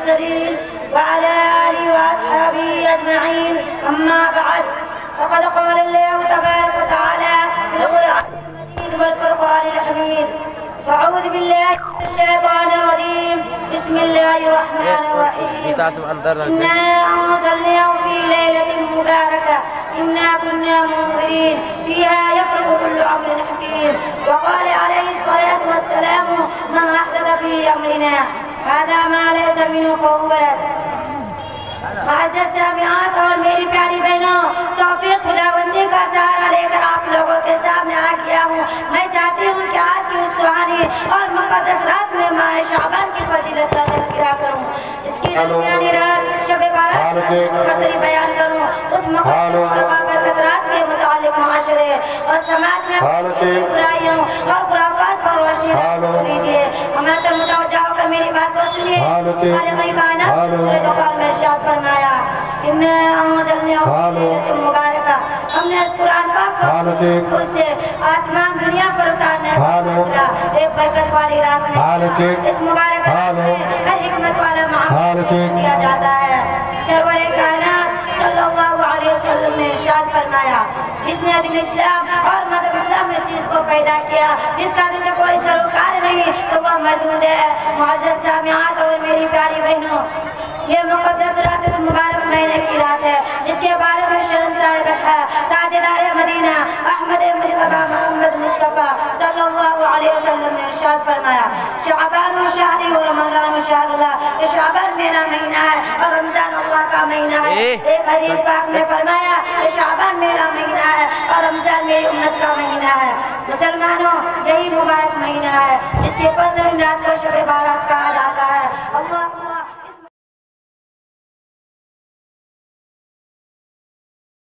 المرسلين وعلى آله وأصحابه أجمعين. أما بعد، فقد قال الله تبارك وتعالى في القرآن المجيد والفرقان الحميد: أعوذ بالله من الشيطان الرجيم. بسم الله الرحمن الرحيم. إنا أنزلناه في ليلة مباركة إنا كنا منذرين فيها يفرق كل أمر حكيم. وقال عليه الصلاة والسلام: من أحدث في أمرنا هذا ما ليس منه فهو رد. معزز سامعات اور میری پیاری بہنوں، توفیق خداوندی کا سہارا لے کر آپ لوگوں کے سامنے آ گیا ہوں. میں چاہتی ہوں کہ آج کی اس سہانی اور مقدس رات میں ماہ شعبان کی فضیلت کا تذکرہ کروں. اس کی درمیانی رات شب بارات قدری بیان کروں. اس مقدس اور بابرکت رات کے متعلق معاشرے اور سماج میں برائیوں اور خرافات پر روشنی دیجیے. ہمیں متوجہ ہو کر میری بات کو سنیے. خالق کائنات سورۃ القلم میں ارشاد فرمایا: اِنَّا أَنزَلْنَاهُ فِي لَيْلَةٍ مُبَارَكَةٍ. ہم نے اس قرآن پاک کو اس سے آسمان دنیا پر اتارنے کا فیصلہ ایک برکت والی رات میں کیا. اس مبارک رات میں ہر حکمت والا معاملہ دیا جاتا ہے. سرور کائنات صلی اللہ علیہ وسلم نے ارشاد فرمایا: جس نے دین اسلام اور مذہب اسلام میں چیز کو پیدا کیا، جس کا دل سے کوئی سروکار نہیں، تو وہ مردود ہے. معزز سامعات اور میری پیاری بہنوں، یہ مقدس رات اس مبارک مہینے کی رات ہے جس کے بارے میں شہنشاہ بطحہ تاجدار مدینہ احمد مجتبی محمد مصطفیٰ صلی اللہ علیہ وسلم نے ارشاد فرمایا: شعبان و شہری و رمضان و شہر اللہ. یہ شعبان میرا مہینہ ہے اور رمضان اللہ کا مہینہ ہے. ایک حدیث پاک میں فرمایا کہ شعبان میرا مہینہ ہے اور رمضان میری امت کا مہینہ ہے. مسلمانوں، یہی مبارک مہینہ ہے جس کے 15 رات کو شب بارات